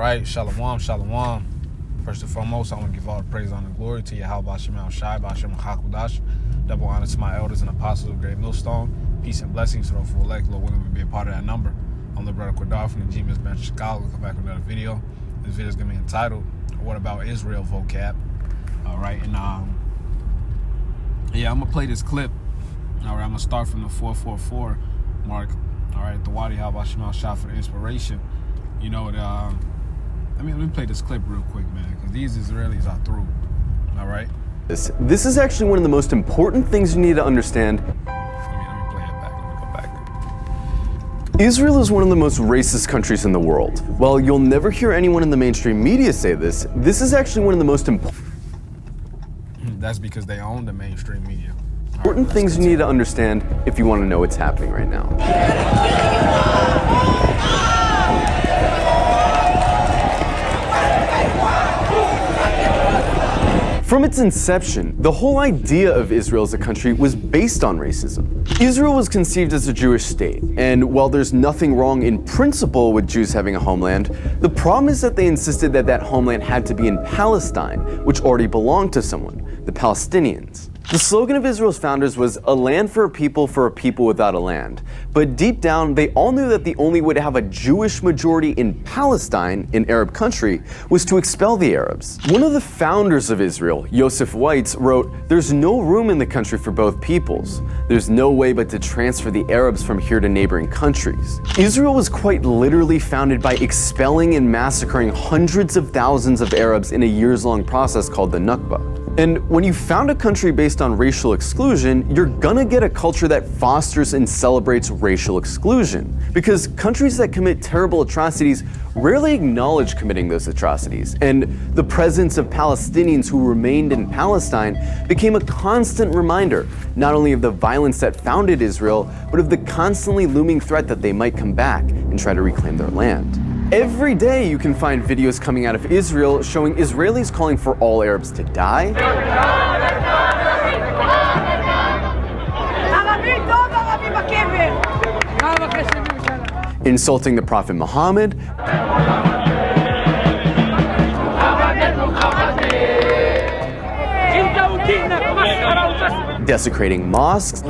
right, shalom, shalom. First and foremost, I want to give all the praise, honor, and glory to Yahweh Shem Shai, Bashem Hakudash. Double honor to my elders and apostles of Great Millstone. Peace and blessings to those who elect, Lord willing, to be a part of that number. I'm the brother Quadar from the Genius Bench Chicago. We'll come back with another video. This video is going to be entitled, What About Israel Vocab? All right, and I'm going to play this clip. All right, I'm going to start from the 444 mark. All right, the Wadi Yahweh Shem Shai for the inspiration. You know, let me play this clip real quick, man, because these Israelis are through. All right? This is actually one of the most important things you need to understand. Let me play it back. Let me go back. Israel is one of the most racist countries in the world. While you'll never hear anyone in the mainstream media say this is actually one of the most important. That's because they own the mainstream media. Important things you need to understand if you want to know what's happening right now. From its inception, the whole idea of Israel as a country was based on racism. Israel was conceived as a Jewish state, and while there's nothing wrong in principle with Jews having a homeland, the problem is that they insisted that that homeland had to be in Palestine, which already belonged to someone, the Palestinians. The slogan of Israel's founders was a land for a people without a land. But deep down, they all knew that the only way to have a Jewish majority in Palestine, an Arab country, was to expel the Arabs. One of the founders of Israel, Yosef Weitz, wrote, "There's no room in the country for both peoples. There's no way but to transfer the Arabs from here to neighboring countries." Israel was quite literally founded by expelling and massacring hundreds of thousands of Arabs in a years-long process called the Nakba. And when you found a country based on racial exclusion, you're gonna get a culture that fosters and celebrates racial exclusion. Because countries that commit terrible atrocities rarely acknowledge committing those atrocities. And the presence of Palestinians who remained in Palestine became a constant reminder, not only of the violence that founded Israel, but of the constantly looming threat that they might come back and try to reclaim their land. Every day you can find videos coming out of Israel showing Israelis calling for all Arabs to die, insulting the Prophet Muhammad, desecrating mosques,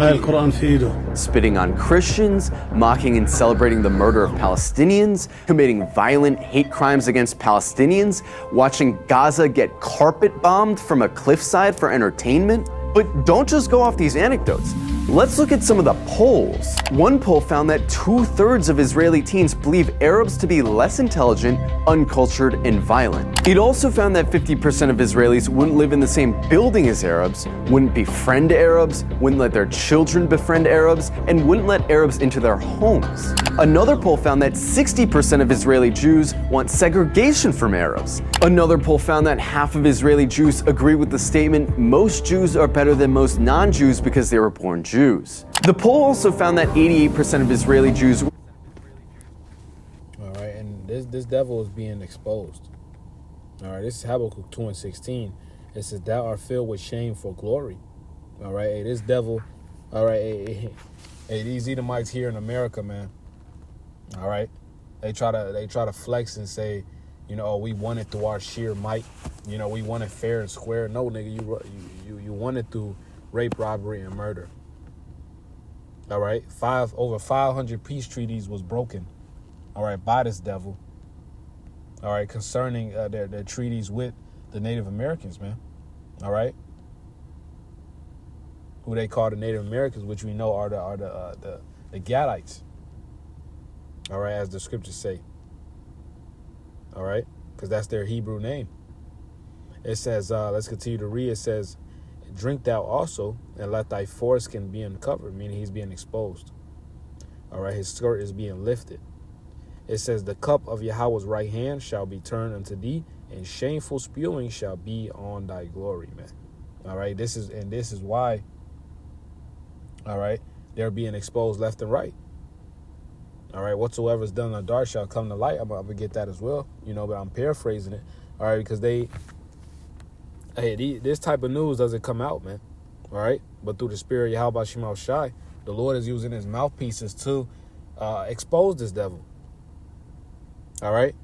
spitting on Christians, mocking and celebrating the murder of Palestinians, committing violent hate crimes against Palestinians, watching Gaza get carpet bombed from a cliffside for entertainment. But don't just go off these anecdotes. Let's look at some of the polls. One poll found that 2/3 of Israeli teens believe Arabs to be less intelligent, uncultured, and violent. It also found that 50% of Israelis wouldn't live in the same building as Arabs, wouldn't befriend Arabs, wouldn't let their children befriend Arabs, and wouldn't let Arabs into their homes. Another poll found that 60% of Israeli Jews want segregation from Arabs. Another poll found that half of Israeli Jews agree with the statement, most Jews are better than most non-Jews because they were born Jews. The poll also found that 88% of Israeli Jews. All right, and this devil is being exposed. All right, this is Habakkuk 2:16. It says, "Thou art filled with shame for glory." All right, hey, this devil. All right, hey, these Edomites here in America, man. All right, they try to flex and say, you know, oh, we won it through our sheer might. You know, we won it fair and square. No, nigga, you won it through rape, robbery, and murder. All right, over 500 peace treaties was broken. All right, by this devil. All right, concerning their treaties with the Native Americans, man. All right, who they call the Native Americans, which we know are the Gadites. All right, as the scriptures say. All right, because that's their Hebrew name. It says, let's continue to read. It says, "Drink thou also, and let thy foreskin be uncovered," meaning he's being exposed. All right, his skirt is being lifted. It says, "The cup of Yahweh's right hand shall be turned unto thee, and shameful spewing shall be on thy glory," man. All right, this is why, all right, they're being exposed left and right. All right, whatsoever is done in the dark shall come to light. I'm going to get that as well, you know, but I'm paraphrasing it. All right, because this type of news doesn't come out, man. All right, but through the spirit of Yahweh Shem Shai, the Lord is using his mouthpieces to expose this devil. All right,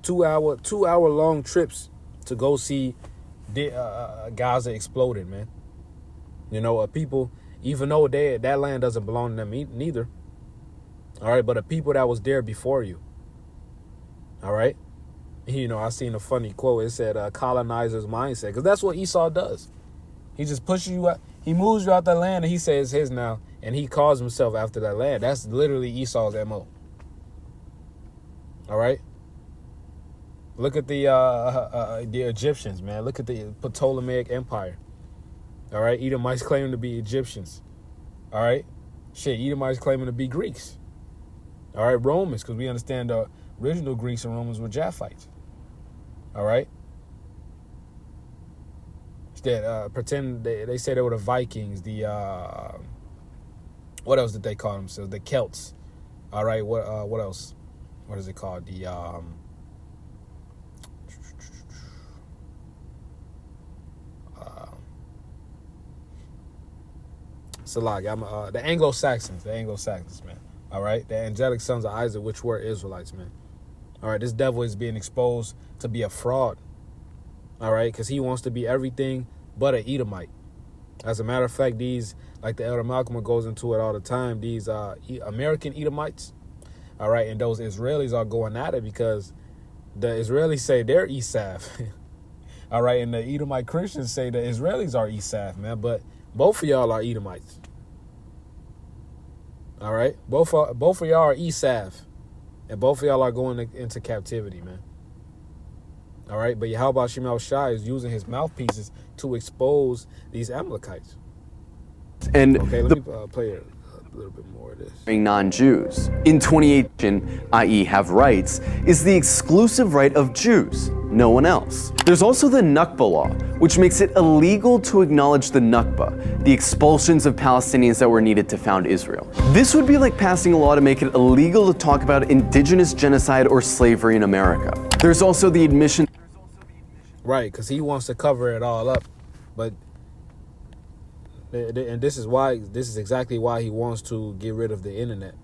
2 hour long trips to go see Gaza exploded, man. People, even though that land doesn't belong to them neither. All right, but the people that was there before you. All right. I seen a funny quote. It said, colonizer's mindset, because that's what Esau does. He just pushes you out. He moves you out that land, and he says it's his now, and he calls himself after that land. That's literally Esau's MO. All right. Look at the Egyptians, man. Look at the Ptolemaic Empire. All right. Edomites claiming to be Egyptians. All right. Edomites claiming to be Greeks. All right. Romans, because we understand the original Greeks and Romans were Japhites. All right. That pretend they say they were the Vikings. The what else did they call themselves? The Celts. All right. What else? What is it called? The the Anglo-Saxons. The Anglo-Saxons, man. All right. The angelic sons of Isaac, which were Israelites, man. All right. This devil is being exposed to be a fraud. All right, because he wants to be everything but an Edomite. As a matter of fact, these, like the Elder Malcolm goes into it all the time, these American Edomites, all right, and those Israelis are going at it because the Israelis say they're Esav, all right, and the Edomite Christians say the Israelis are Esav, man, but both of y'all are Edomites, all right? Both of y'all are Esav, and both of y'all are going into captivity, man. All right, but Yahweh Shemel Shai is using his mouthpieces to expose these Amalekites. And okay, let me play a little bit more of this. Non-Jews in 2018, i.e. have rights, is the exclusive right of Jews, no one else. There's also the Nakba law, which makes it illegal to acknowledge the Nakba, the expulsions of Palestinians that were needed to found Israel. This would be like passing a law to make it illegal to talk about indigenous genocide or slavery in America. There's also the admission. Right, because he wants to cover it all up, but and this is exactly why he wants to get rid of the internet.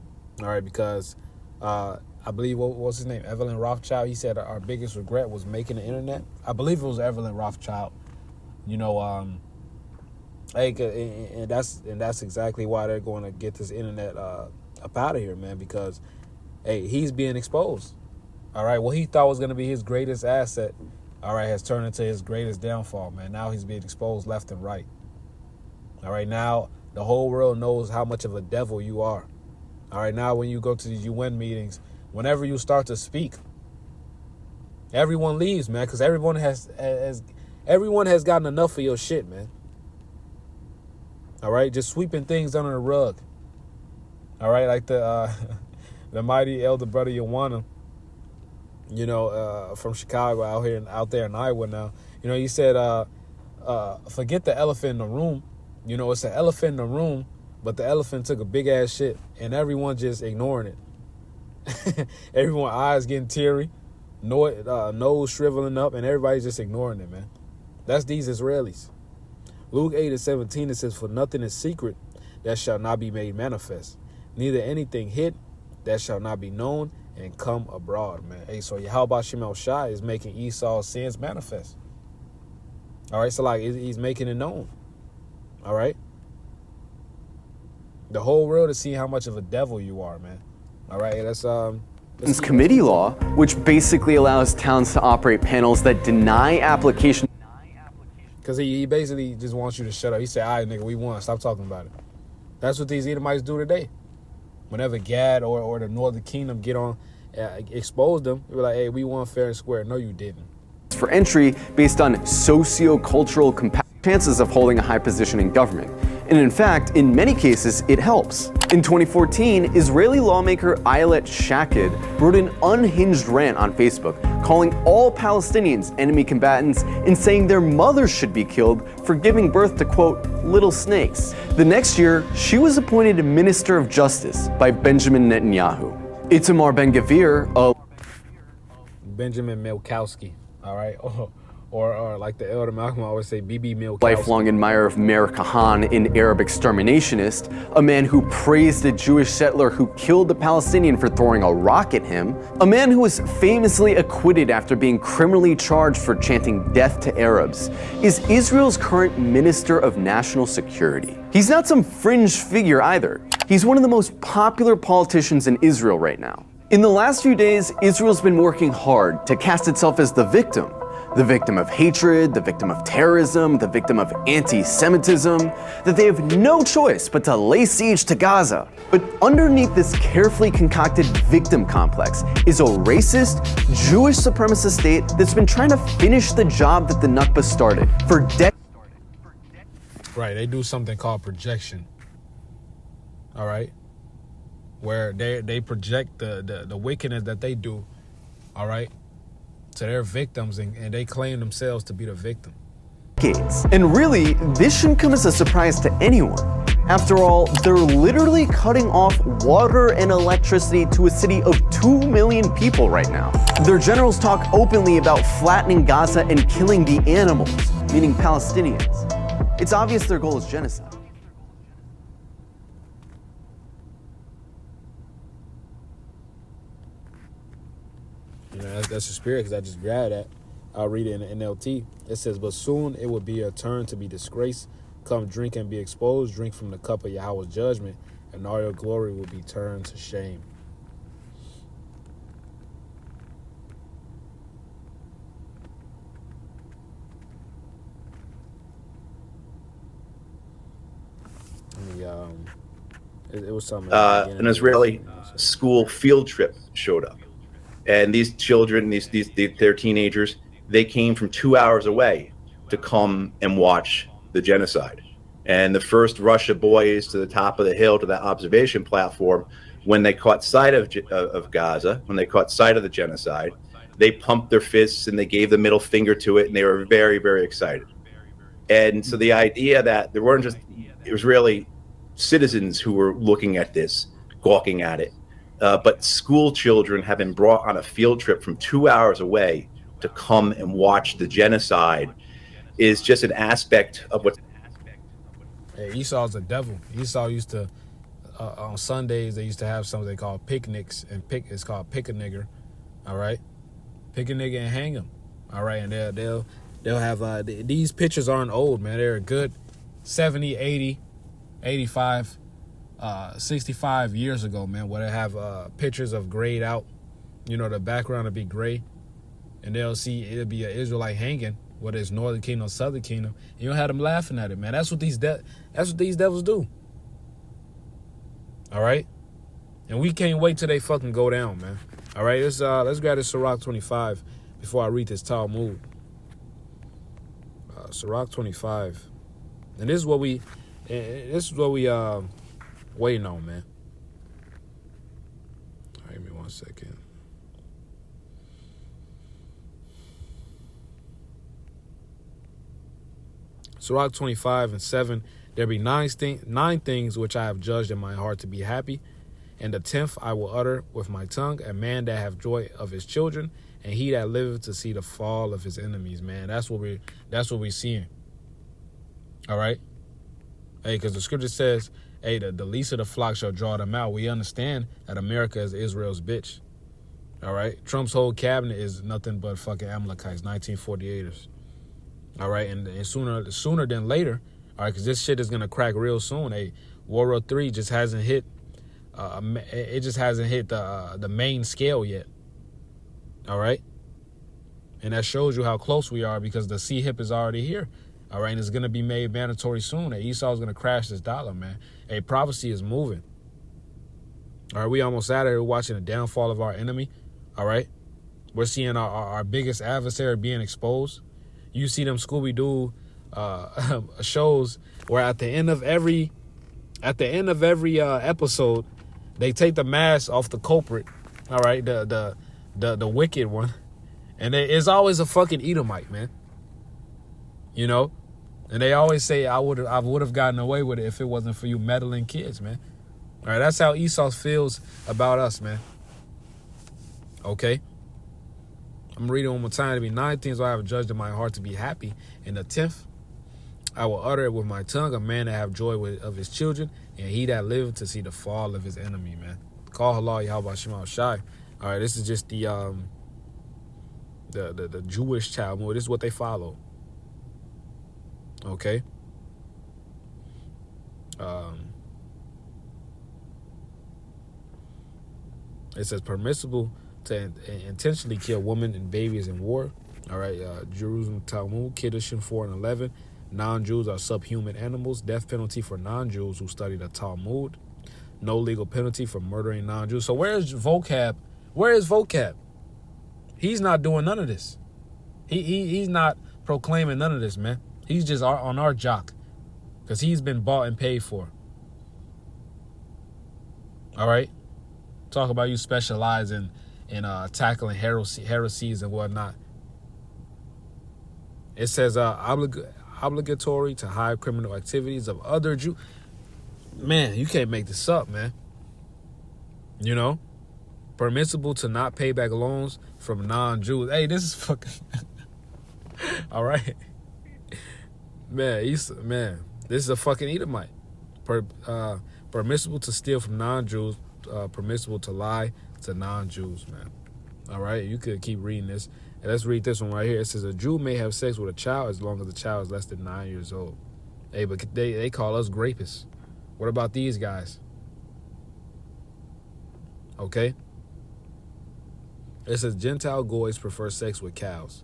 All right, because I believe what's his name, Evelyn Rothschild. He said our biggest regret was making the internet. I believe it was Evelyn Rothschild. And that's exactly why they're going to get this internet up out of here, man. Because he's being exposed. All right, what he thought was going to be his greatest asset, all right, has turned into his greatest downfall, man. Now he's being exposed left and right. All right, now the whole world knows how much of a devil you are. All right, now when you go to these UN meetings, whenever you start to speak, everyone leaves, man, because everyone has gotten enough of your shit, man. All right, just sweeping things under the rug. All right, like the mighty elder brother Yawana, from Chicago out there in Iowa now. He said, forget the elephant in the room. It's an elephant in the room, but the elephant took a big ass shit and everyone just ignoring it. Everyone eyes getting teary, nose shriveling up, and everybody's just ignoring it, man. That's these Israelis. Luke 8:17, it says, for nothing is secret that shall not be made manifest, neither anything hid that shall not be known and come abroad, man. Hey, so Yahweh Shemel Shai is making Esau's sins manifest. All right, so like he's making it known. All right. The whole world is seeing how much of a devil you are, man. All right, let's committee law, which basically allows towns to operate panels that deny application. Because he basically just wants you to shut up. He said, all right, nigga, we won. Stop talking about it. That's what these Edomites do today. Whenever Gad or the Northern Kingdom get on, expose them, they were like, hey, we won fair and square. No, you didn't. For entry based on socio-cultural chances of holding a high position in government. And in fact, in many cases, it helps. In 2014, Israeli lawmaker Ayelet Shaked wrote an unhinged rant on Facebook, calling all Palestinians enemy combatants and saying their mothers should be killed for giving birth to, quote, little snakes. The next year, she was appointed Minister of Justice by Benjamin Netanyahu. Itamar Ben-Gvir, Benjamin Milkowski, all right, or like the elder Malcolm always say, BB Milk. Lifelong admirer of Meir Kahane, an Arab exterminationist, a man who praised a Jewish settler who killed a Palestinian for throwing a rock at him, a man who was famously acquitted after being criminally charged for chanting death to Arabs, is Israel's current Minister of National Security. He's not some fringe figure either. He's one of the most popular politicians in Israel right now. In the last few days, Israel's been working hard to cast itself as the victim of hatred, the victim of terrorism, the victim of anti-Semitism, that they have no choice but to lay siege to Gaza. But underneath this carefully concocted victim complex is a racist, Jewish supremacist state that's been trying to finish the job that the Nakba started for decades. Right, they do something called projection. All right? Where they project the wickedness that they do, all right, to their victims, and they claim themselves to be the victim. And really, this shouldn't come as a surprise to anyone. After all, they're literally cutting off water and electricity to a city of 2 million people right now. Their generals talk openly about flattening Gaza and killing the animals, meaning Palestinians. It's obvious their goal is genocide. You know, that's the spirit, because I just grabbed that. I'll read it in NLT. It says, but soon it will be a turn to be disgraced. Come drink and be exposed. Drink from the cup of Yahweh's judgment, and all your glory will be turned to shame. It was something. An Israeli school field trip showed up. And these children, they're teenagers, they came from 2 hours away to come and watch the genocide. And the first rush of boys to the top of the hill to that observation platform, when they caught sight of Gaza, when they caught sight of the genocide, they pumped their fists and they gave the middle finger to it, and they were very, very excited. And so the idea that there weren't just Israeli citizens who were looking at this, gawking at it, but school children have been brought on a field trip from 2 hours away to come and watch the genocide is just an aspect of what. Hey, Esau's a devil. Esau used to, on Sundays, they used to have something they call picnics, and it's called pick a nigger, all right? Pick a nigger and hang him, all right? And they'll have, these pictures aren't old, man. They're a good 70, 80, 85, 65 years ago, man, where they have pictures of grayed out, you know, the background will be gray, and they'll see it'll be an Israelite hanging, whether it's Northern Kingdom or Southern Kingdom. You don't have them laughing at it, man. That's what these devils do. All right, and we can't wait till they fucking go down, man. All right, let's grab this Sirach 25 before I read this Talmud. Sirach 25, and this is what we waiting on, man. All right, give me 1 second. Sirach 25:7. There be nine things which I have judged in my heart to be happy, and the 10th I will utter with my tongue, a man that have joy of his children, and he that liveth to see the fall of his enemies. Man, that's what we're seeing. All right. Hey, because the scripture says, hey, the least of the flock shall draw them out. We understand that America is Israel's bitch. All right. Trump's whole cabinet is nothing but fucking Amalekites, 1948ers. All right. And sooner than later, all right, because this shit is going to crack real soon. Hey, World War III just hasn't hit, it just hasn't hit the main scale yet. All right. And that shows you how close we are, because the CHIP is already here. All right, and it's going to be made mandatory soon. Hey, Esau is going to crash this dollar, man. Hey, prophecy is moving. All right, we almost out of here watching the downfall of our enemy. All right, we're seeing our biggest adversary being exposed. You see them Scooby-Doo shows where at the end of every episode, they take the mask off the culprit. All right, the wicked one, and it's always a fucking Edomite, man. You know, and they always say I would have gotten away with it if it wasn't for you meddling kids, man. All right, that's how Esau feels about us, man. Okay. I'm going to read it one more time. To be 9 things I have judged in my heart to be happy. And the 10th, I will utter it with my tongue, a man that have joy of his children, and he that liveth to see the fall of his enemy, man. Call halal Yahweh Shema Shai. All right, this is just the Jewish Talmud. This is what they follow. Okay. It says permissible to intentionally kill women and babies in war. All right, Jerusalem Talmud, Kiddushin 4 and 11. Non-Jews are subhuman animals. Death penalty for non-Jews who study the Talmud. No legal penalty for murdering non-Jews. So where's Vocab? Where is Vocab? He's not doing none of this. He's not proclaiming none of this, man. He's just on our jock because he's been bought and paid for. All right? Talk about you specializing in tackling heresies and whatnot. It says obligatory to hide criminal activities of other Jews. Man, you can't make this up, man. You know? Permissible to not pay back loans from non-Jews. Hey, this is fucking... All right? Man, this is a fucking Edomite. Permissible to steal from non-Jews. Permissible to lie to non-Jews, man. All right? You could keep reading this. And let's read this one right here. It says, a Jew may have sex with a child as long as the child is less than 9 years old. Hey, but they call us grapists. What about these guys? Okay? It says, Gentile goys prefer sex with cows.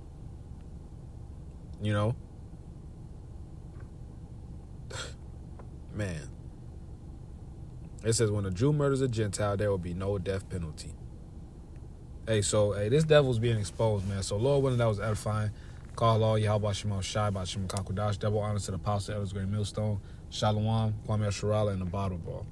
You know? Man. It says, when a Jew murders a Gentile, there will be no death penalty. Hey, this devil's being exposed, man. So, Lord willing, that was edifying. Call law, Yahweh Shema Shai, Bashim Kakudash. Double honor to the apostle, elders, great millstone. Shalom, Kwame Sharala, and the bottle ball.